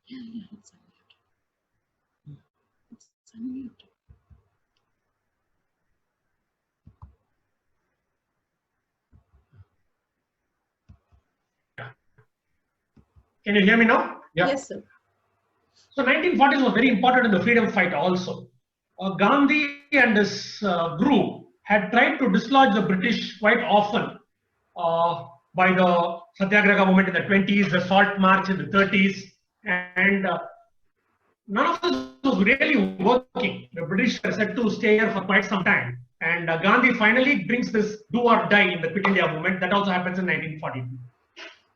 Yeah, yeah, it's unmuted. It's unmuted. Can you hear me now? Yeah. Yes, sir. So 1940s was very important in the freedom fight also. Gandhi and his group had tried to dislodge the British quite often by the Satyagraha movement in the 20s, the Salt March in the 30s, and none of this was really working. The British were set to stay here for quite some time. And Gandhi finally brings this do or die in the Quit India movement. That also happens in 1942.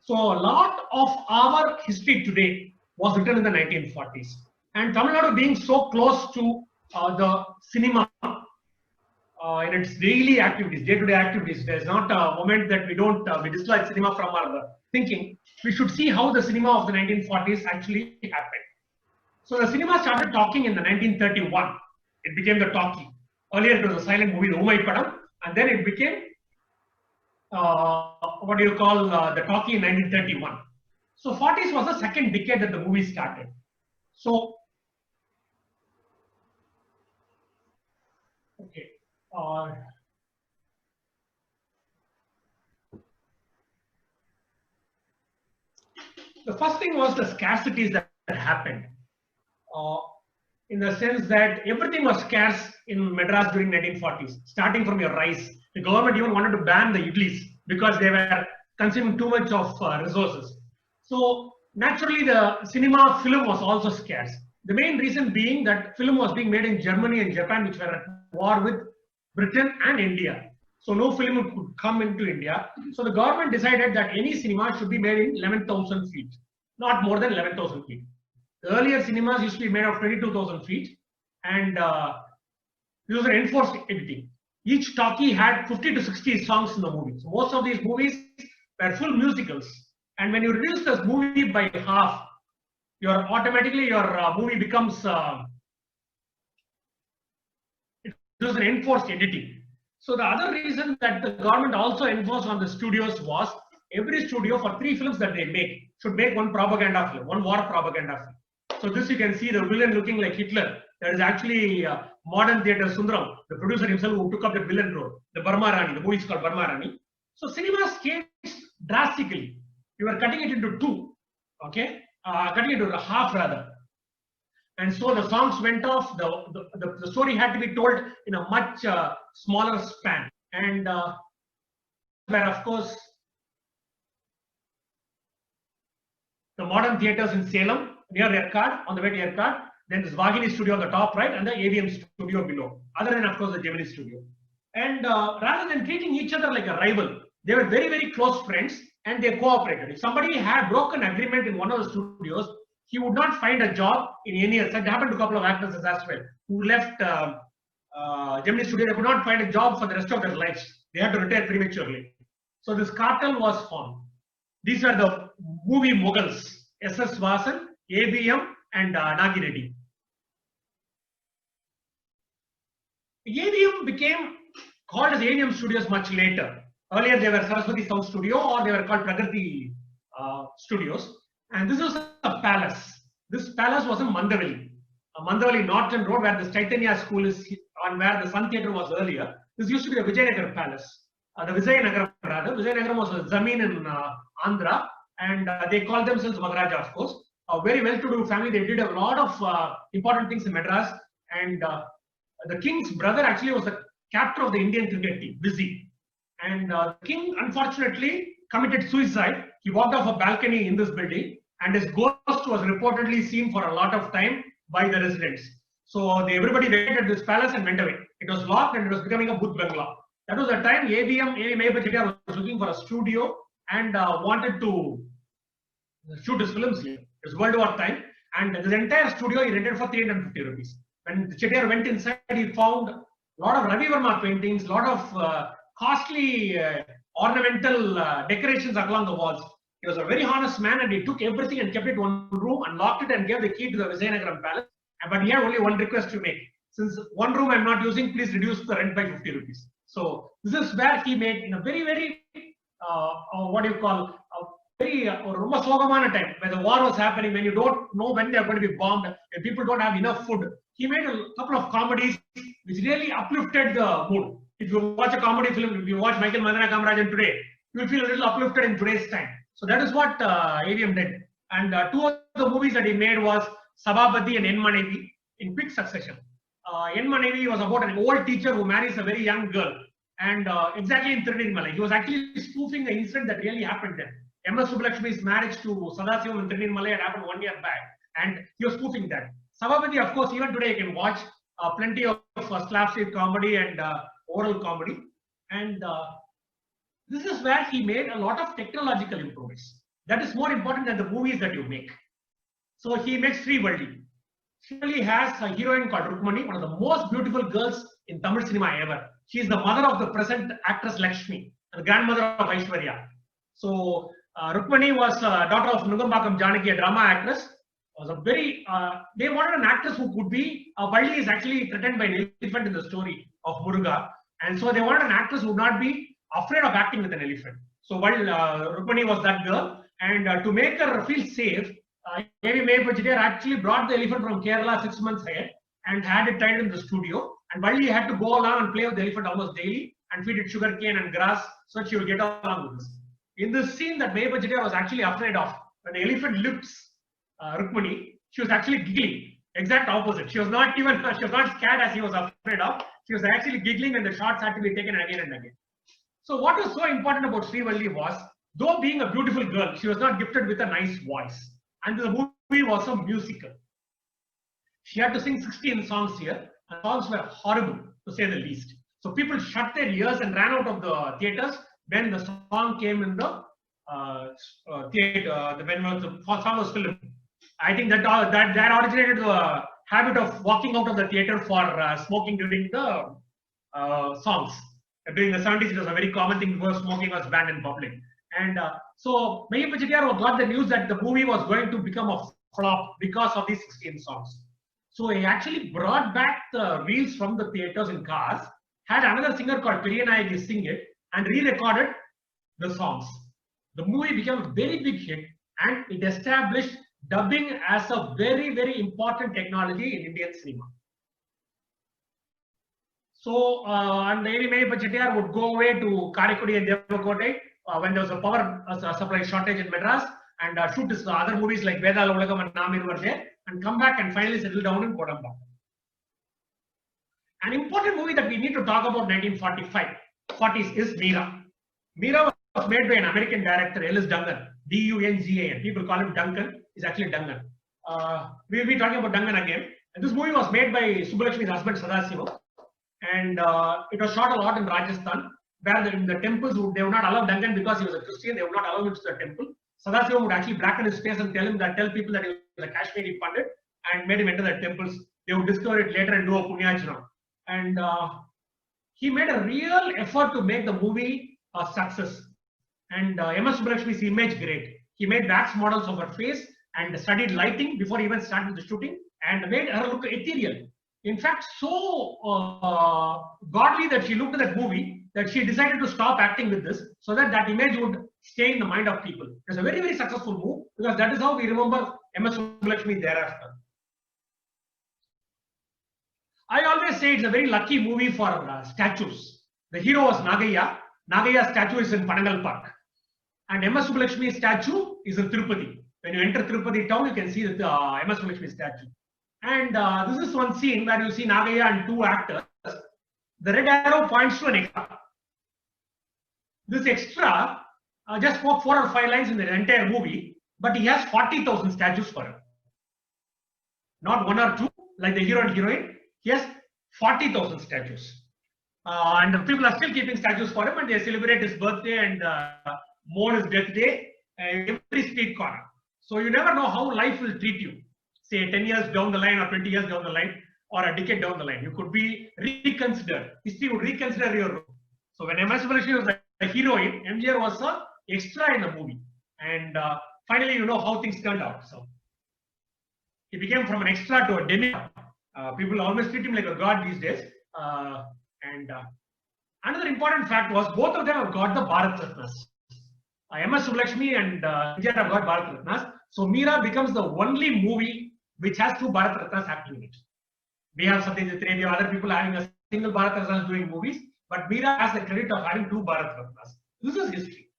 So a lot of our history today was written in the 1940s. And Tamil Nadu being so close to the cinema in its daily activities, day-to-day activities, there's not a moment that we don't we dislike cinema from our thinking. We should see how the cinema of the 1940s actually happened. So the cinema started talking in the 1931. It became the talkie. Earlier it was a silent movie, the Umai Padam, and then it became what do you call the talkie in 1931. So 40s was the second decade that the movie started. So okay, the first thing was the scarcities that happened. Uh, in the sense that everything was scarce in Madras during 1940s, starting from your rice. The government even wanted to ban the idlis because they were consuming too much of resources. So naturally, the cinema film was also scarce. The main reason being that film was being made in Germany and Japan, which were at war with Britain and India. So no film could come into India. So the government decided that any cinema should be made in 11,000 feet, not more than 11,000 feet. The earlier cinemas used to be made of 22,000 feet, and this was an enforced editing. Each talkie had 50 to 60 songs in the movie. So most of these movies were full musicals. And when you reduce this movie by half, your movie becomes it was an enforced editing. So the other reason that the government also enforced on the studios was every studio for 3 films that they make should make one propaganda film, one war propaganda film. So this you can see the villain looking like Hitler. There is actually modern theatre Sundaram, the producer himself who took up the villain role, the Burma Rani. The movie is called Burma Rani. So cinemas changed drastically. You are cutting it into 2, okay, cutting it into a half rather. And so the songs went off. The story had to be told in a much smaller span. And where of course the modern theaters in Salem near Yerkad, on the way to Yerkad. Then this Vagini studio on the top right and the AVM studio below. Other than of course the Gemini studio. And rather than treating each other like a rival, they were very, very close friends and they cooperated. If somebody had broken agreement in one of the studios, he would not find a job in any other. It happened to a couple of actors as well who left Gemini studio. They could not find a job for the rest of their lives. They had to retire prematurely. So this cartel was formed. These are the movie moguls, S.S. Vasan, ABM and Nagi Reddy. ABM became called as ABM Studios much later. Earlier they were Saraswati Sound Studio or they were called Pragrati Studios. And this was a palace. This palace was in Mandavali. Mandavali Norton Road where the Chaitanya school is and where the Sun Theatre was earlier. This used to be the Vijayanagar Palace. The Vijayanagaram rather. Vijayanagaram was a Zameen in Andhra and they called themselves Maharaja of course. A very well-to-do family. They did a lot of important things in Madras and the king's brother actually was the captain of the Indian cricket team, Busy. And the king unfortunately committed suicide. He walked off a balcony in this building and his ghost was reportedly seen for a lot of time by the residents. So everybody vacated this palace and went away. It was locked and it was becoming a Booth Bangla. That was the time ABM Chettiar was looking for a studio and wanted to shoot his films here. It was World War time and this entire studio he rented for 350 rupees. When Chettiar went inside, he found a lot of Ravi Verma paintings, a lot of costly ornamental decorations along the walls. He was a very honest man and he took everything and kept it in one room and locked it and gave the key to the Vijayanagaram palace. But he had only one request to make. Since one room I'm not using, please reduce the rent by 50 rupees. So this is where he made in a very, very, what do you call, very ரொம்ப சோகமான time when the war was happening, when you don't know when they are going to be bombed, when people don't have enough food. He made a couple of comedies which really uplifted the mood. If you watch a comedy film, if you watch Michael Madana Kamarajan today, you will feel a little uplifted in today's time. So that is what AVM did. And two of the movies that he made was Sabhabati and En Manavi in quick succession. En Manavi was about an old teacher who marries a very young girl. And exactly in Tirunelmalai, he was actually spoofing the incident that really happened there. M.S. Subbulakshmi's marriage to Sadasivam in Tirunelmalai had happened 1 year back, and he was spoofing that. Sabhabati, of course, even today you can watch plenty of slapstick comedy and oral comedy. And this is where he made a lot of technological improvements. That is more important than the movies that you make. So he makes Srivalli. Srivalli has a heroine called Rukmani, one of the most beautiful girls in Tamil cinema ever. She is the mother of the present actress Lakshmi, the grandmother of Aishwarya. So Rukmani was daughter of Nugambakam Janaki, a drama actress. Was a very they wanted an actress who could be Valli is actually threatened by an elephant in the story of Muruga, and so they wanted an actress who would not be afraid of acting with an elephant. So while Rukmani was that girl, and to make her feel safe, A.V. Meyyappa Chettiar actually brought the elephant from Kerala 6 months ahead and had it tied in the studio. And Valli had to go along and play with the elephant almost daily and feed it sugar cane and grass so that she will get along with this. In this scene that Meyyappa Chettiar was actually afraid of, when the elephant lifts Rukmani, she was actually giggling. Exact opposite. She was not scared as he was afraid of. She was actually giggling, and the shots had to be taken again and again. So what was so important about Srivalli was, though being a beautiful girl, she was not gifted with a nice voice. And the movie was a musical. She had to sing 16 songs here, and songs were horrible, to say the least. So people shut their ears and ran out of the theaters when the song came in the theater, when the song was filmed. I think that originated the habit of walking out of the theater for smoking during the songs. During the 70s, it was a very common thing because smoking was banned in public. And so Meyyappa Chettiar got the news that the movie was going to become a flop because of these 16 songs. So he actually brought back the reels from the theaters in cars, had another singer called Periyanayagi sing it, and re-recorded the songs. The movie became a very big hit, and it established dubbing as a very, very important technology in Indian cinema. So, and A.V. Meyyappa Chettiar would go away to Karaikudi and Devakotai when there was a power supply shortage in Madras, and shoot his other movies like Vedala Ulagam and Namir were there, and come back and finally settle down in Kodamba. An important movie that we need to talk about 1940s is Meera. Meera was made by an American director, Ellis Dungan, D-U-N-G-A-N. People call him Duncan. He's actually Dungan. We will be talking about Dungan again. And this movie was made by Subbulakshmi's husband, Sadasivam. And it was shot a lot in Rajasthan, where in the temples they would not allow Dungan because he was a Christian. They would not allow him to the temple. Sadasivam would actually blacken his face and tell people that he was a Kashmiri Pandit and made him enter the temples. They would discover it later and do a Punyajana. And he made a real effort to make the movie a success. And M.S. Subbulakshmi's image great. He made wax models of her face and studied lighting before even starting the shooting, and made her look ethereal. In fact, so godly that she looked at that movie that she decided to stop acting with this so that that image would stay in the mind of people. It's a very, very successful move because that is how we remember M.S. Subbulakshmi thereafter. I always say it's a very lucky movie for statues. The hero was Nagaya. Nagaya's statue is in Panangal Park. And M.S. Subbulakshmi's statue is in Tirupati. When you enter Tirupati town, you can see the M.S. Subbulakshmi statue. And this is one scene where you see Nagaya and two actors. The red arrow points to an extra. This extra just spoke 4 or 5 lines in the entire movie, but he has 40,000 statues for him. Not 1 or 2, like the hero and heroine. He has 40,000 statues. And the people are still keeping statues for him, and they celebrate his birthday and mourn his death day every street corner. So you never know how life will treat you. Say 10 years down the line or 20 years down the line or a decade down the line. You could be reconsidered. History would reconsider your role. So when M.S. Subbulakshmi was the heroine, MGR was an extra in the movie. And finally, you know how things turned out. So he became from an extra to a demigod. People always treat him like a god these days. And another important fact was both of them have got the Bharat Ratnas. MS Subbulakshmi and India have got Bharat Ratnas. So Meera becomes the only movie which has two Bharat Ratnas acting in it. We have Satyajit Ray, we have other people having a single Bharat Ratnas doing movies, but Meera has the credit of having two Bharat Ratnas. This is history.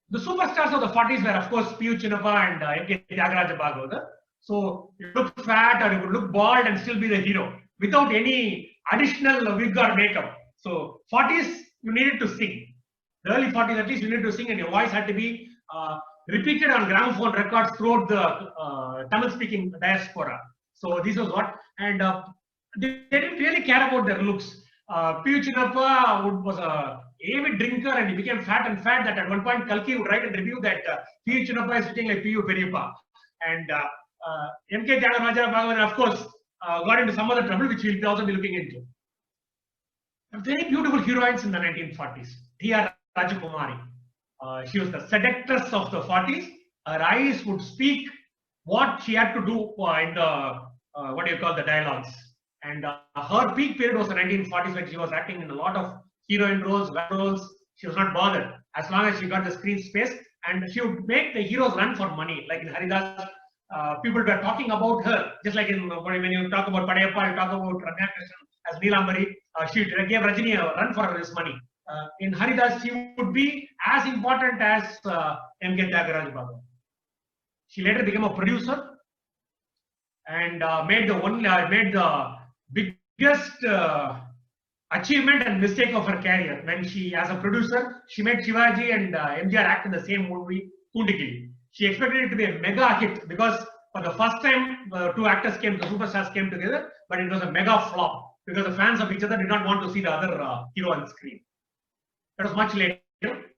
The superstars of the 40s were, of course, P.U. Chinnappa and M.K. Tyagaraja Bhagavathar. So you look fat or you could look bald and still be the hero without any additional wig or makeup. So 40s, you needed to sing. The early 40s, at least, you needed to sing, and your voice had to be repeated on gramophone records throughout the Tamil-speaking diaspora. So this was what, and they didn't really care about their looks. P.U. Chinnappa was a avid drinker and he became fat and fat that at one point Kalki would write a review that P.U. Chinnappa is looking like P.U. Periyappa. And M.K. Tyagaraja Bhagavathar, of course, got into some other trouble which we'll also be looking into. Very beautiful heroines in the 1940s. T.R. Rajakumari. She was the seductress of the 40s. Her eyes would speak what she had to do in the, what do you call, the dialogues. And her peak period was the 1940s when she was acting in a lot of heroine roles, roles. She was not bothered as long as she got the screen space, and she would make the heroes run for money. Like in Haridas, people were talking about her, just like in when you talk about Padayappa, you talk about Ramya Krishnan as Neelambari. She gave Rajini a run for his money. In Haridas, she would be as important as M.K. Tyagaraja Bhagavathar. She later became a producer and made the biggest achievement and mistake of her career when she, as a producer, she made Shivaji and MGR act in the same movie, Koondigili. She expected it to be a mega hit because for the first time the two actors the superstars came together, but it was a mega flop because the fans of each other did not want to see the other hero on screen. That was much later.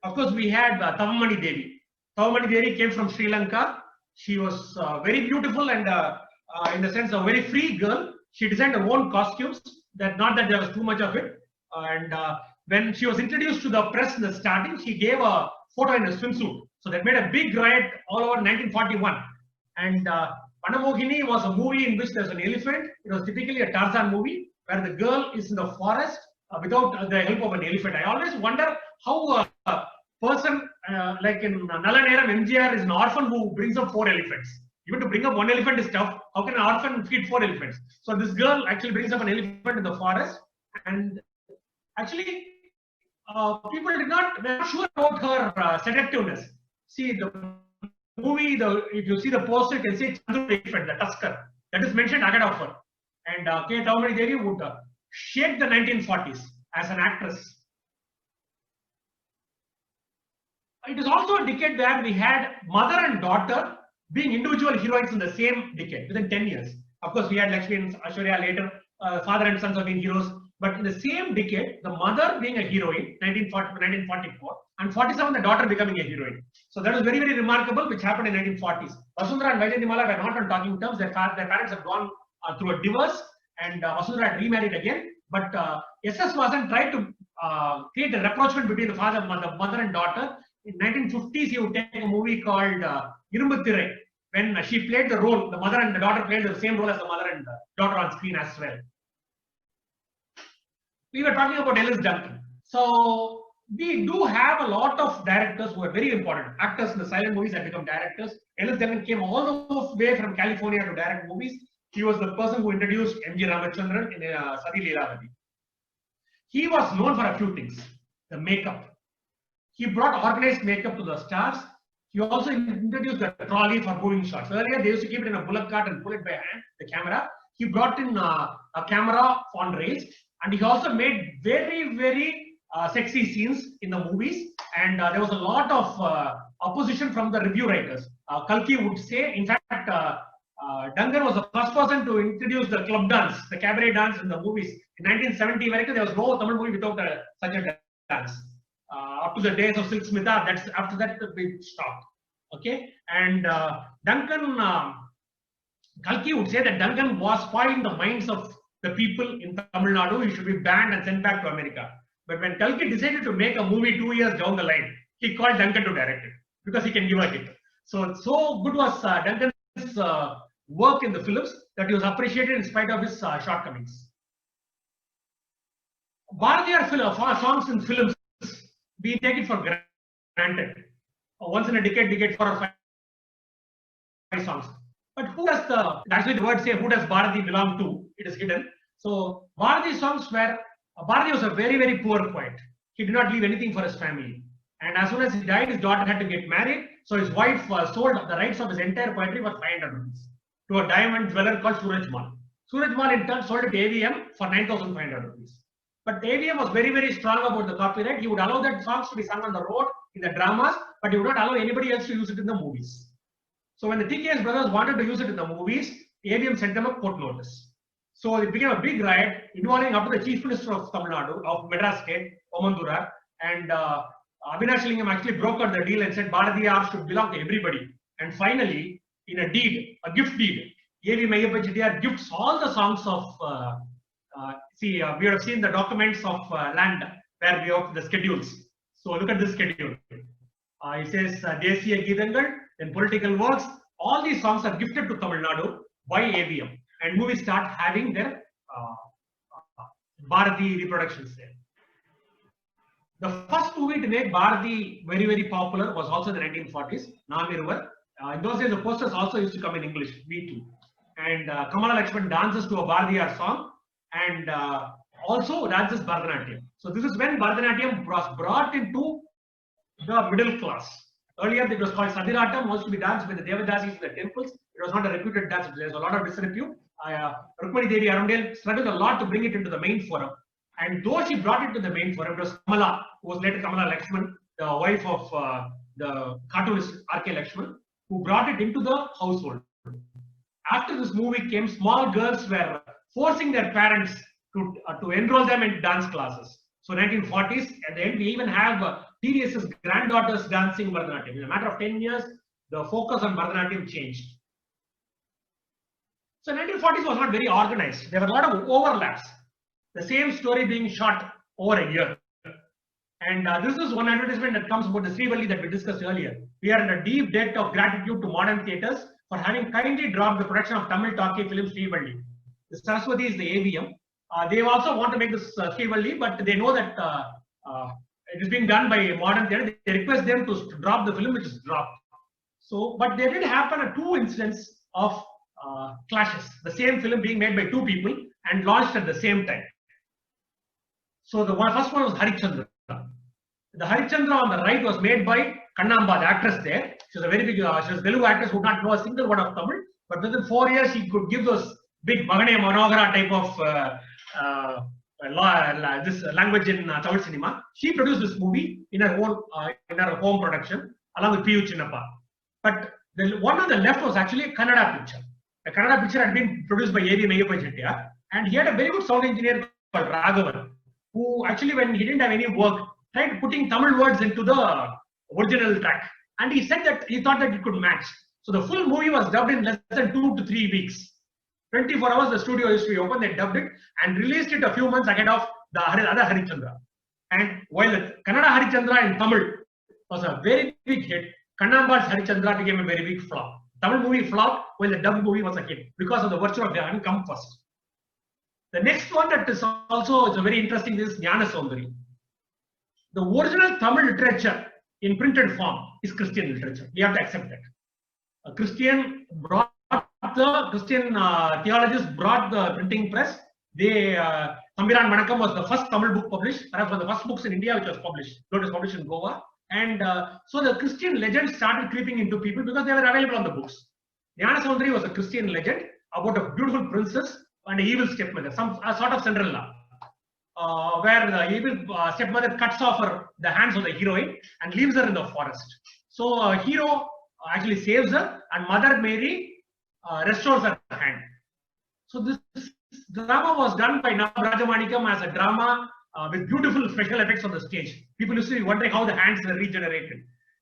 Of course, we had Thavamani Devi. Thavamani Devi came from Sri Lanka. She was very beautiful and in the sense a very free girl. She designed her own costumes. Not that there was too much of it. And when she was introduced to the press in the starting, she gave a photo in a swimsuit. So that made a big riot all over 1941. And Vanamohini was a movie in which there's an elephant. It was typically a Tarzan movie where the girl is in the forest without the help of an elephant. I always wonder how a person like in Nalla Neram, MGR is an orphan who brings up 4 elephants. Even to bring up 1 elephant is tough. How can an orphan feed 4 elephants? So this girl actually brings up an elephant in the forest, and actually people were not sure about her seductiveness. See the movie, if you see the poster, you can see Chandru the elephant, the tusker, that is mentioned ahead of her. And K. Thavamani Devi would shake the 1940s as an actress. It is also a decade where we had mother and daughter being individual heroines in the same decade, within 10 years. Of course, we had Lakshmi and Aishwarya later, father and sons have been heroes. But in the same decade, the mother being a heroine, 1944, and 47, the daughter becoming a heroine. So that was very, very remarkable, which happened in 1940s. Vasundhara and Vaidyantimala were not on talking terms. Their parents had gone through a divorce, and Vasundhara had remarried again. But S.S. Vasan tried to create a rapprochement between the mother and daughter. In 1950s, he would take a movie called Irumbu Thirai, when she played the role, the mother and the daughter played the same role as the mother and the daughter on screen as well. We were talking about Ellis Duncan. So we do have a lot of directors who are very important. Actors in the silent movies have become directors. Ellis Duncan came all the way from California to direct movies. He was the person who introduced M.G. Ramachandran in Sati Leelavati. He was known for a few things. The makeup. He brought organized makeup to the stars. He also introduced the trolley for moving shots. Earlier, they used to keep it in a bullock cart and pull it by hand, the camera. He brought in a camera on rails, and he also made very, very sexy scenes in the movies. And there was a lot of opposition from the review writers. Kalki would say, in fact, Duncan was the first person to introduce the club dance, the cabaret dance in the movies. In 1970, there was no Tamil movie without such a dance. Up to the days of Silk Smitha, after that we stopped. Okay, and Duncan, Kalki would say that Duncan was spoiling the minds of the people in Tamil Nadu. He should be banned and sent back to America. But when Kalki decided to make a movie 2 years down the line, he called Duncan to direct it because he can give a hit. So good was Duncan's work in the films that he was appreciated in spite of his shortcomings. Bharatiyar songs in films, we take it for granted. Once in a decade, 4 or 5 songs. But who does actually the word say who does Bharati belong to? It is hidden. So Bharati songs were, Bharati was a very, very poor poet. He did not leave anything for his family. And as soon as he died, his daughter had to get married. So his wife sold the rights of his entire poetry for 500 rupees to a diamond dweller called Suraj Mal. Suraj Mal in turn sold it to AVM for 9,500 rupees. But AVM was very, very strong about the copyright. He would allow that songs to be sung on the road in the dramas, but he would not allow anybody else to use it in the movies. So when the TKS brothers wanted to use it in the movies, AVM sent them a court notice. So it became a big riot involving up to the Chief Minister of Tamil Nadu, of Madras State, Omandurar, and Avinash Lingam actually brokered the deal and said Bharati art should belong to everybody. And finally, in a deed, a gift deed, AV Meyyappa Chettiar gifts all the songs of, we have seen the documents of land where we have the schedules. So look at this schedule. It says Desiya Geethangal, then political works. All these songs are gifted to Tamil Nadu by AVM, and movies start having their Bharati reproductions there. The first movie to make Bharati very, very popular was also in the 1940s, Naamiruvar. In those days, the posters also used to come in English, B2. And Kamala Lakshman dances to a Bharatiyar song and also dances Bharatanatyam. So this is when Bharatanatyam was brought into the middle class. Earlier, it was called Sadiratam, was to be danced by the Devadasis in the temples. It was not a reputed dance. There was a lot of disrepute. Rukmani Devi Arundel struggled a lot to bring it into the main forum. And though she brought it to the main forum, it was Kamala, who was later Kamala Lakshman, the wife of the cartoonist R.K. Lakshman, who brought it into the household. After this movie came, small girls were forcing their parents to enroll them in dance classes. So 1940s, at the end, we even have TDS's granddaughters dancing Bharatanatyam. In a matter of 10 years, the focus on Bharatanatyam changed. So 1940s was not very organized. There were a lot of overlaps. The same story being shot over a year. And this is one advertisement that comes about the Srivalli that we discussed earlier. We are in a deep debt of gratitude to modern theatres for having kindly dropped the production of Tamil talkie film Srivalli. The Saraswati is the AVM. They also want to make this Srivalli, but they know that it is being done by modern theatre. They request them to drop the film, which is dropped. So, but there did happen 2 incidents of clashes. The same film being made by 2 people and launched at the same time. So the first one was Harichandra. The Harichandra on the right was made by Kannamba, the actress there. She was a very big, she was a Telugu actress who would not know a single word of Tamil. But within 4 years, she could give those big Magane Manohara type of this language in Tamil cinema. She produced this movie in her home production along with P.U. Chinnappa. But the one on the left was actually a Kannada picture. The Kannada picture had been produced by A.V. Meyyappa Chettiar, and he had a very good sound engineer called Raghavan, who actually, when he didn't have any work, tried putting Tamil words into the original track. And he said that he thought that it could match. So the full movie was dubbed in less than 2 to 3 weeks. 24 hours the studio used to be open, they dubbed it and released it a few months ahead of the other Harichandra. And while the Kannada Harichandra in Tamil was a very big hit, Kannamba's Harichandra became a very big flop. Tamil movie flopped while the dubbed movie was a hit because of the virtue of having come first. The next one that is also a very interesting is Jnana Soundari. The original Tamil literature in printed form is Christian literature. We have to accept that. A Christian theologists brought the printing press. They Thambiran Vanakkam was the first Tamil book published, perhaps one of the first books in India which was published. It was published in Goa. And so the Christian legends started creeping into people because they were available on the books. Jnana Soundari was a Christian legend about a beautiful princess and an evil stepmother, a sort of Cinderella, where the evil stepmother cuts off the hands of the heroine and leaves her in the forest. So hero actually saves her, and Mother Mary restores her hand. So this drama was done by Nab Rajamanikam as a drama with beautiful special effects on the stage. People used to be wondering how the hands were regenerated.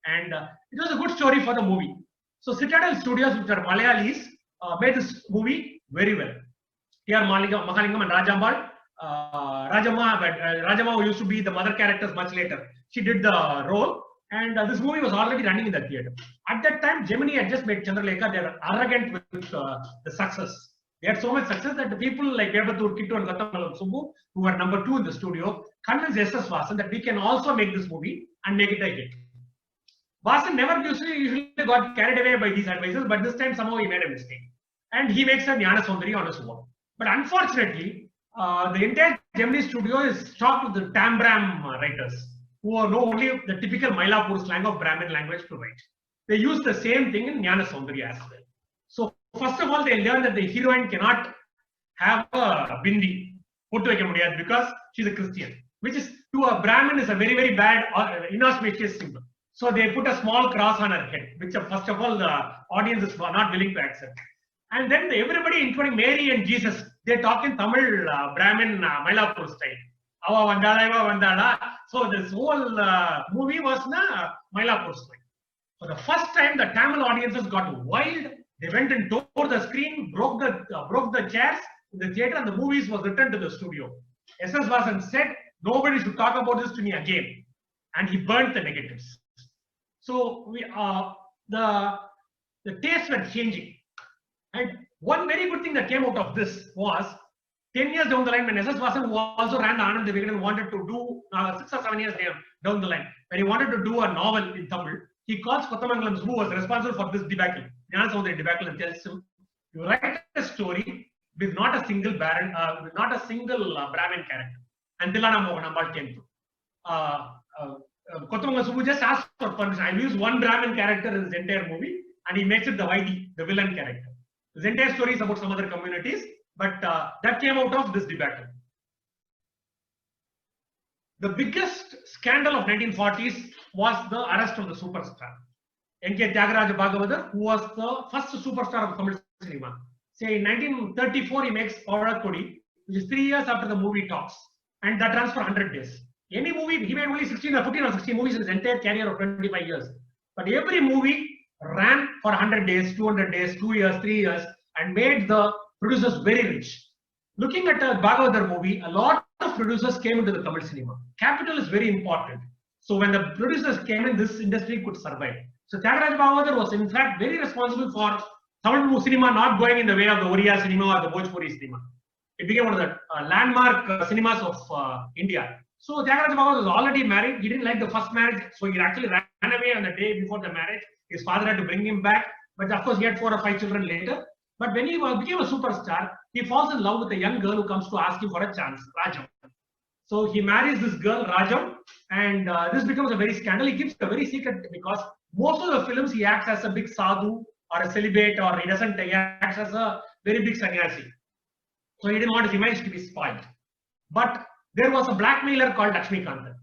And it was a good story for the movie. So Citadel Studios, which are Malayalis, made this movie very well. Here Mahalingam and Rajambal. Rajamma, who used to be the mother characters much later, she did the role. And this movie was already running in the theatre. At that time, Gemini had just made Chandralekha. They were arrogant with the success. They had so much success that the people like Vebatur Kittu and Gattam Subbu, who were number 2 in the studio, convinced S.S. Vasan that we can also make this movie and make it a hit. Vasan never usually got carried away by these advices, but this time somehow he made a mistake. And he makes a Jnana Sundari on his own. But unfortunately, the entire Gemini studio is stocked with the Tambram writers, who know only the typical Mylapore slang of Brahmin language to write. They use the same thing in Jnana Sundari as well. So first of all, they learn that the heroine cannot have a bindi, because she's a Christian, which is to a Brahmin is a very, very bad, inauspicious symbol. So they put a small cross on her head, which first of all the audience is not willing to accept. And then everybody, including Mary and Jesus, they talk in Tamil Brahmin Mylapore style. Ava vandala, iva vandala. So this whole movie was na Mylapore style. For the first time, the Tamil audiences got wild. They went and tore the screen, broke the chairs in the theater, and the movies was returned to the studio. S.S. Vasan said, nobody should talk about this to me again, and he burnt the negatives. So the tastes were changing. And one very good thing that came out of this was 10 years down the line, when S.S. Vasan, who also ran the Anand Vigadan, wanted to do 6 or 7 years down the line, when he wanted to do a novel in Tamil, he calls Kothamangalam, who was responsible for this debacle, Jnana Sundari debacle, and tells him, you write a story with not a single Brahmin character. And Tilana Mohanambal came through. Kothamangalam just asked for permission. I use one Brahmin character in this entire movie, and he makes it the Vaidi, the villain character. This entire story is about some other communities, but that came out of this debacle. The biggest scandal of 1940s was the arrest of the superstar. N.K. Tyagaraja Bhagavathar, who was the first superstar of Tamil cinema. Say in 1934, he makes Pavalakkodi, which is 3 years after the movie Talks, and that runs for 100 days. Any movie, he made only 16 or 15 or 16 movies in his entire career of 25 years. But every movie ran for 100 days, 200 days, 2 years, 3 years, and made the producers very rich. Looking at a Bhagavathar movie, a lot of producers came into the Tamil cinema. Capital is very important. So when the producers came in, this industry could survive. So Tyagaraja Bhagavathar was in fact very responsible for Tamil cinema not going in the way of the Oriya cinema or the Bhojpuri cinema. It became one of the landmark cinemas of India. So Tyagaraja Bhagavathar was already married. He didn't like the first marriage, so he actually ran away on the day before the marriage. His father had to bring him back, but of course he had 4 or 5 children later. But when he became a superstar, he falls in love with a young girl who comes to ask him for a chance, Rajam. So he marries this girl, Rajam, and this becomes a very scandal. He keeps it a very secret because most of the films he acts as a big sadhu or a celibate, or he doesn't act as a very big sannyasi. So he didn't want his image to be spoiled. But there was a blackmailer called Lakshmikanta.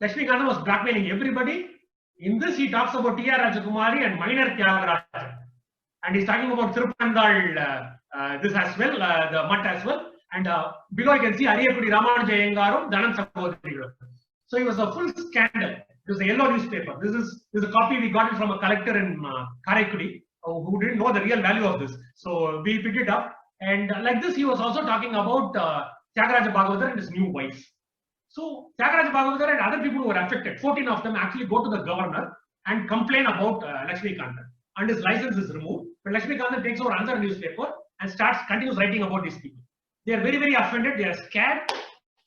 Lakshmikanta was blackmailing everybody. In this, he talks about T.R. Rajakumari and minor Tyagaraja. And he's talking about Tirupandal, this as well, the Mutt as well. And below you can see Ariyakudi Ramanuja Iyengarum, Dhanam Sakodari. So it was a full scandal. It was a yellow newspaper. This is a copy we got it from a collector in Karaikudi who didn't know the real value of this. So we picked it up. And like this, he was also talking about Tyagaraja Bhagavathar and his new wife. So Tyagaraja Bhagavathar and other people who were affected, 14 of them actually go to the governor and complain about Lakshmikanta. And his license is removed. But Lakshmikanta takes over another newspaper and continues writing about these people. They are very, very offended. They are scared.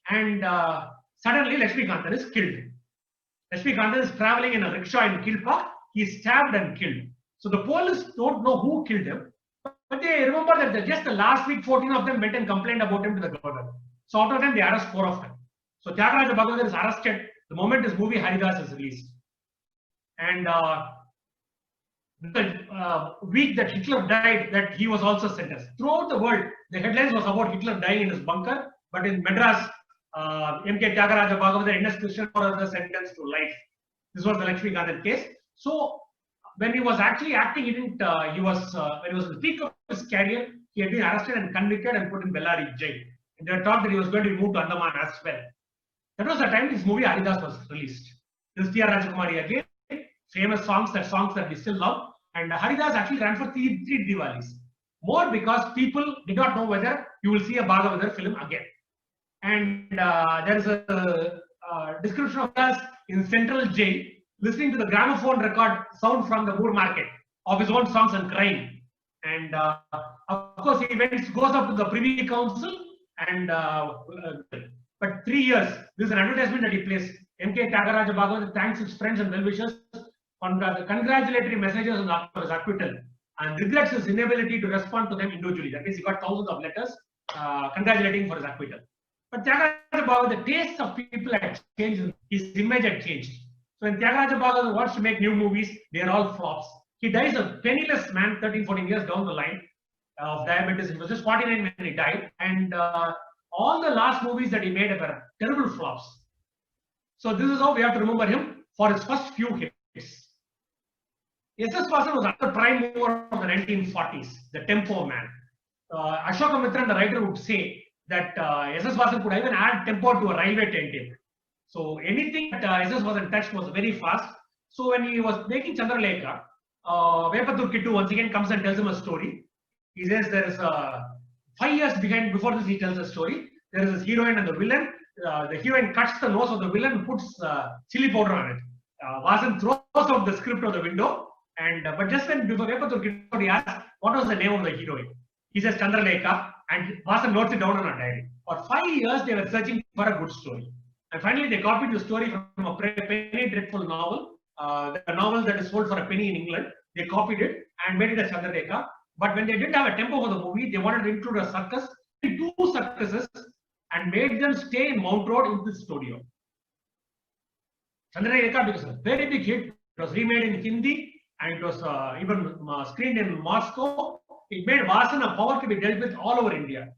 And suddenly Lakshmikanta is killed. Lakshmikanta is traveling in a rickshaw in Kilpa. He is stabbed and killed. So the police don't know who killed him. But they remember that just the last week, 14 of them went and complained about him to the governor. So out of them, they arrest 4 of them. So Tyagaraja Bhagavathar is arrested the moment his movie Haridas is released. And the week that Hitler died, that he was also sentenced. Throughout the world, the headlines was about Hitler dying in his bunker. But in Madras, M.K. Tyagaraja Bhagavathar, N.S. Krishnan was sentenced to life. This was the Lakshmikanta case. So when he was actually acting, he didn't. When he was in the peak of his career, he had been arrested and convicted and put in Bellary jail. And they were thought that he was going to be moved to Andaman as well. That was the time this movie Haridas was released. This is T.R. Rajakumari again. Famous songs that we still love. And Haridas actually ran for three Diwalis. More because people did not know whether you will see a Bhagavathar film again. And there is a description of us in Central Jail listening to the gramophone record sound from the Moor Market of his own songs and crying. And of course, he goes up to the Privy Council and but 3 years, this is an advertisement that he placed. M.K. Tyagaraja Bhagavathar thanks his friends and well-wishers congratulatory messages on his acquittal and regrets his inability to respond to them individually. That means he got thousands of letters congratulating for his acquittal. But Tyagaraja Bhagavat, the taste of people had changed, his image had changed. So when Tyagaraja Bhagavat wants to make new movies, they are all flops. He dies a penniless man 13, 14 years down the line of diabetes. He was just 49 when he died. And all the last movies that he made were terrible flops. So this is how we have to remember him for his first few hits. S.S. Vasan was another prime mover of the 1940s, the tempo man. Ashoka Mitran, the writer, would say that S.S. Vasan could even add tempo to a railway timetable. So anything that S.S. Vasan touched was very fast. So when he was making Chandralekha, Vepattur Kittu once again comes and tells him a story. He says there is 5 years behind, before this he tells a story. There is this heroine and the villain. The heroine cuts the nose of the villain and puts chili powder on it. Vasan throws out the script of the window. And but just when before Vepattur Kittu, he asks, what was the name of the heroine? He says Chandralekha, and Vasan notes it down on a diary. For 5 years, they were searching for a good story. And finally, they copied the story from a penny dreadful novel, the novel that is sold for a penny in England. They copied it and made it as Chandralekha. But when they didn't have a tempo for the movie, they wanted to include a circus, 2 circuses, and made them stay in Mount Road in the studio. Chandralekha, because a very big hit, it was remade in Hindi and it was even screened in Moscow. It made Vasan a power to be dealt with all over India.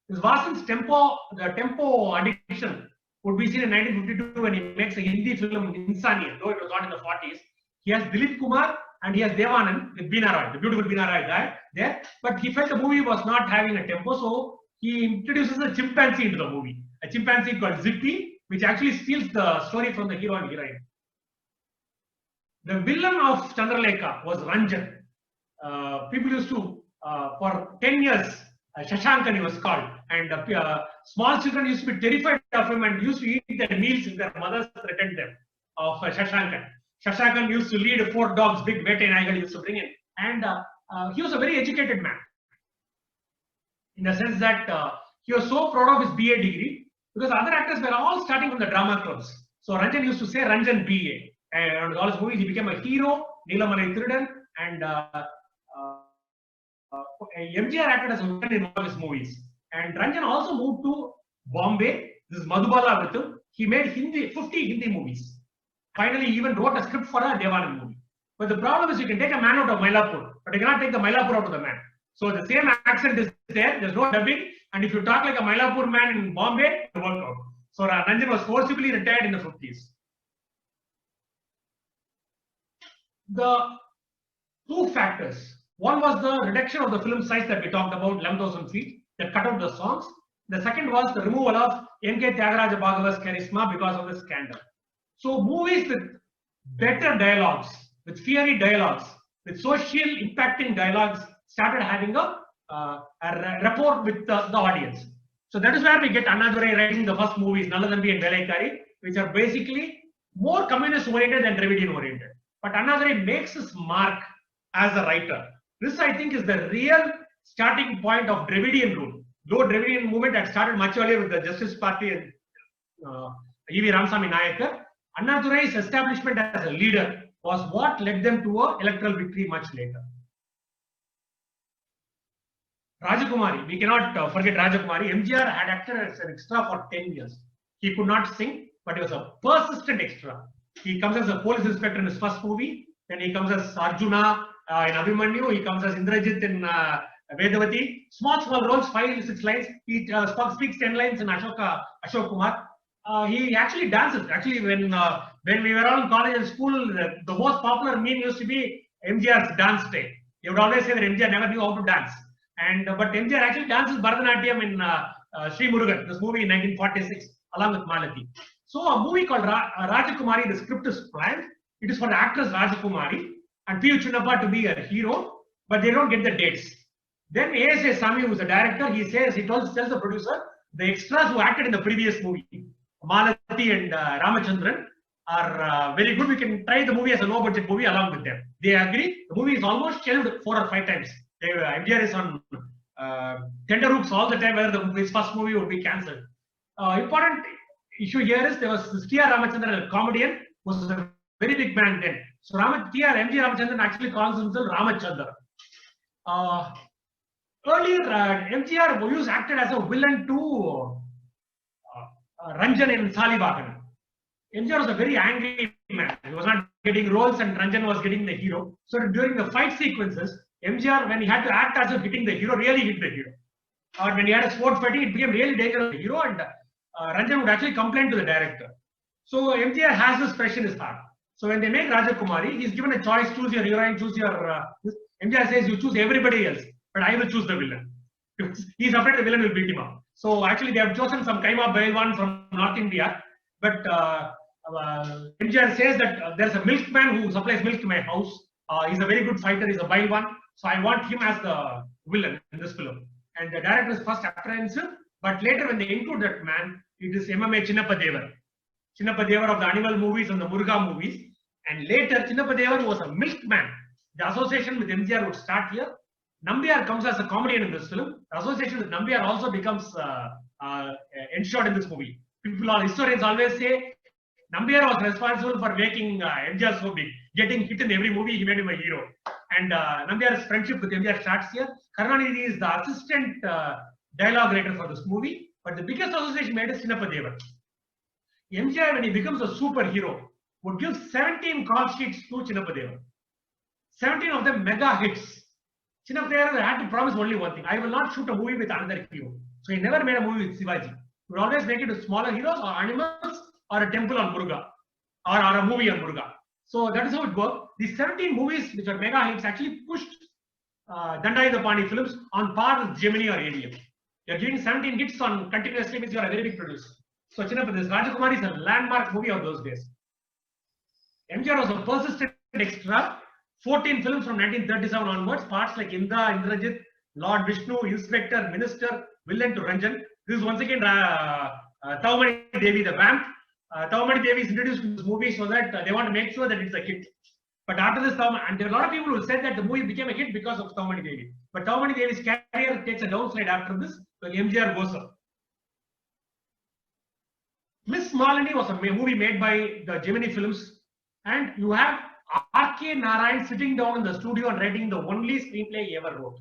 This Vasan's tempo, the tempo addiction would be seen in 1952 when he makes a Hindi film Insaniya, though it was not in the 40s. He has Dilip Kumar and he has Devanand with Beena Roy, the beautiful Beena Roy guy there. But he felt the movie was not having a tempo, so he introduces a chimpanzee into the movie. A chimpanzee called Zippy, which actually steals the story from the hero and heroine. The villain of Chandralekha was Ranjan. People used to, for 10 years, Shashankan he was called, and small children used to be terrified of him and used to eat their meals if their mothers threatened them of Shashankan. Shashankan used to lead 4 dogs, big Vete Naigal used to bring in, and he was a very educated man, in the sense that he was so proud of his BA degree, because other actors were all starting from the drama clubs. So Ranjan used to say Ranjan BA, and all his movies he became a hero, Neelamalai Thirudan, and MGR acted as a villain in all his movies. And Ranjan also moved to Bombay. This is Madhubala with him. He made 50 Hindi movies. Finally, he even wrote a script for a Devanand movie. But the problem is you can take a man out of Mylapore, but you cannot take the Mylapore out of the man. So the same accent is there, there's no dubbing, and if you talk like a Mylapore man in Bombay, it won't work out. So Ranjan was forcibly retired in the 50s. The 2 factors. One was the reduction of the film size that we talked about, 11,000 feet, that cut out the songs. The second was the removal of N.K. Tyagaraja Bhagavat's charisma because of the scandal. So movies with better dialogues, with fiery dialogues, with social impacting dialogues started having a rapport with the audience. So that is where we get Annadurai writing the first movies, Nallathambi and Velaikari, which are basically more communist oriented than Dravidian oriented. But Annadurai makes his mark as a writer. This, I think, is the real starting point of Dravidian rule. Though Dravidian movement had started much earlier with the Justice Party and E.V. Ramasamy Nayakar, Annadurai's establishment as a leader was what led them to an electoral victory much later. Rajakumari, we cannot forget Rajakumari. MGR had acted as an extra for 10 years. He could not sing, but he was a persistent extra. He comes as a police inspector in his first movie, then he comes as Arjuna in Abhimanyu, he comes as Indrajit in Vedavati. Small roles, 5-6 lines. He speaks 10 lines in Ashok Kumar. He actually dances. Actually, when we were all in college and school, the most popular meme used to be MGR's dance day. You would always say that MGR never knew how to dance. But MGR actually dances Bharatanatyam in Sri Murugan, this movie in 1946, along with Malati. So a movie called Rajakumari, the script is planned. It is for the actress Rajakumari and P.U. Chinnappa to be a hero, but they don't get the dates. Then A.S.A. Sami, who is the director, he tells the producer, the extras who acted in the previous movie, Malati and Ramachandran, are very good. We can try the movie as a low-budget movie along with them. They agree. The movie is almost shelved 4 or 5 times. MGR is on tender hooks all the time, whether his first movie would be cancelled. Important issue here is there was T.R. Ramachandran, a comedian, who was a very big man then. So M.G. Ramachandran actually calls himself Ramachandra. Earlier, MGR used acted as a villain to Ranjan in Salibagana. MGR was a very angry man. He was not getting roles and Ranjan was getting the hero. So during the fight sequences, MGR, when he had to act as if hitting the hero, really hit the hero. Or when he had a sword fighting, it became really dangerous for the hero, and Ranjan would actually complain to the director. So MGR has this fresh in his heart. So when they make Rajakumari, he's given a choice: choose your heroine, choose your. MGR says, "You choose everybody else, but I will choose the villain." He's afraid the villain will beat him up. So actually, they have chosen some Kaima Bailwan from North India, but MGR says that there's a milkman who supplies milk to my house. He's a very good fighter. He's a Bailwan, so I want him as the villain in this film. And the director is first apprehensive, but later when they include that man, it is MMA Chinnappa Devar. Chinnappa Devar of the Animal movies and the Muruga movies. And later, Chinnappa Devar was a milkman. The association with MGR would start here. Nambiar comes as a comedian in this film. The association with Nambiar also becomes ensured in this movie. Historians always say Nambiar was responsible for making MGR so big. Getting hit in every movie, he made him a hero. And Nambiar's friendship with MGR starts here. Karunanidhi is the assistant dialogue writer for this movie. But the biggest association made is Chinnappa Devar. MGR, when he becomes a superhero, would give 17 call sheets to Chinnappa Devar. 17 of them mega hits. Chinnappa Devar had to promise only one thing: I will not shoot a movie with another hero. So he never made a movie with Shivaji. He would always make it with smaller heroes or animals or a temple on Muruga or a movie on Muruga. So that is how it worked. These 17 movies, which are mega hits, actually pushed Dandayuthapani films on par with Gemini or ADM. You're giving 17 hits on continuously means you're a very big producer. So Chinnappa, this Rajakumari is a landmark movie of those days. MGR was a persistent extra. 14 films from 1937 onwards, parts like Indra, Indrajit, Lord Vishnu, Inspector, Minister, Villain to Ranjan. This is once again Taumani Devi, the vamp. Taumani Devi is introduced in this movie so that they want to make sure that it's a hit. But after this, and there are a lot of people who said that the movie became a hit because of Taumani Devi. But Taumani Devi's career takes a downslide after this, when MGR goes up. Miss Malini was a movie made by the Gemini Films, and you have R.K. Narayan sitting down in the studio and writing the only screenplay he ever wrote.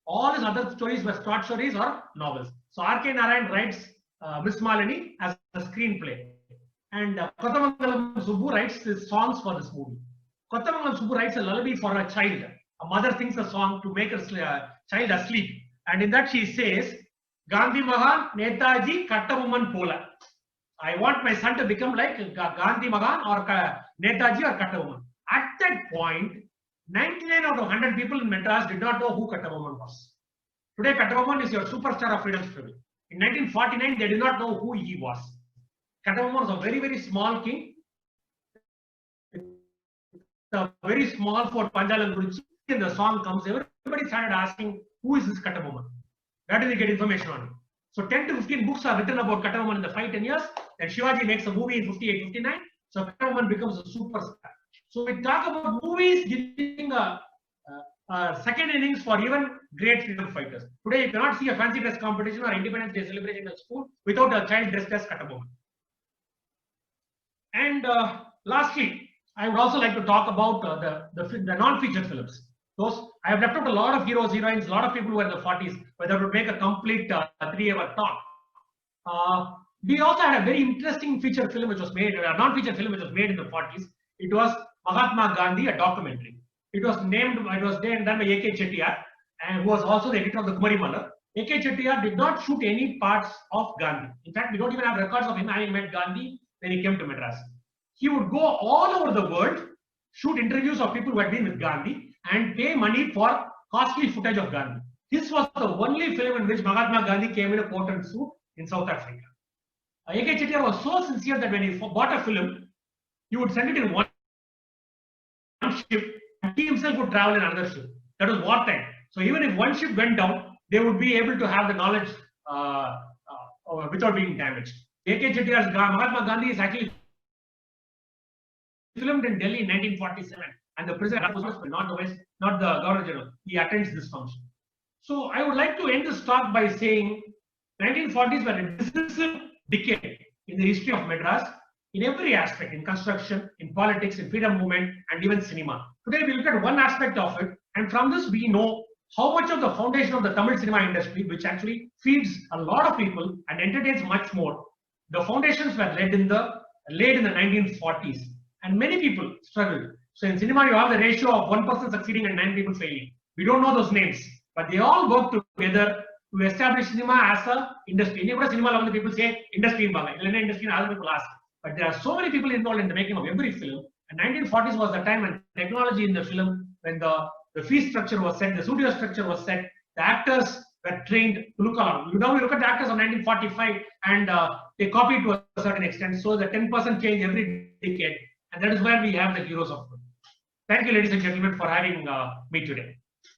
All his other stories were short stories or novels. So R.K. Narayan writes Miss Malini as a screenplay. And Kottamangalam Subbu writes his songs for this movie. Kottamangalam Subbu writes a lullaby for a child. A mother sings a song to make her child asleep. And in that she says, Gandhi Mahan, Netaji, Kattaboman Pola. I want my son to become like Gandhi Mahan or Netaji or Kattaboman. At that point, 99 out of 100 people in Madras did not know who Kattaboman was. Today, Kattaboman is your superstar of freedom struggle. In 1949, they did not know who he was. Kattaboman was a very, very small king. A very small fort, Panjalanguruchi. And the song comes, everybody started asking, who is this Kattaboman? Where do they get information on it? So 10 to 15 books are written about Kattaboman in the 5-10 years. Then Shivaji makes a movie in 58-59. So Kattaboman becomes a superstar. So we talk about movies giving a second innings for even great freedom fighters. Today you cannot see a fancy dress competition or Independence Day celebration at school without a child dressed as Kattaboman. And lastly, I would also like to talk about the non-feature films. Those I have left out a lot of heroes, heroines, a lot of people who were in the 40s, where they would make a complete 3-hour talk. We also had a very interesting feature film which was made, a non-feature film which was made in the 40s. It was Mahatma Gandhi, a documentary. It was done by A.K. Chettiar, and who was also the editor of the Kumari Malar. A.K. Chettiar did not shoot any parts of Gandhi. In fact, we don't even have records of him having met Gandhi when he came to Madras. He would go all over the world, shoot interviews of people who had been with Gandhi, and pay money for costly footage of Gandhi. This was the only film in which Mahatma Gandhi came in a coat and suit in South Africa. A.K. Chettiar was so sincere that when he bought a film, he would send it in one ship, and he himself would travel in another ship. That was wartime. So even if one ship went down, they would be able to have the knowledge without being damaged. A.K. Chettiar's Mahatma Gandhi is actually filmed in Delhi in 1947, and the president was not the West, not the Governor General. He attends this function. So I would like to end this talk by saying 1940s were a decisive decade in the history of Madras. in every aspect, in construction, in politics, in freedom movement, and even cinema. Today we look at one aspect of it, and from this we know how much of the foundation of the Tamil cinema industry, which actually feeds a lot of people and entertains much more, the foundations were laid in the 1940s, and many people struggled. So in cinema, you have the ratio of one person succeeding and 9 people failing. We don't know those names, but they all work together to establish cinema as a industry. In cinema, people say industry, industry, other people ask. But there are so many people involved in the making of every film. And 1940s was the time when technology in the film, when the fee structure was set, the studio structure was set, the actors were trained to look along. Now we look at the actors of 1945 and they copy to a certain extent. So the 10% change every decade. And that is where we have the heroes of film. Thank you, ladies and gentlemen, for having me today.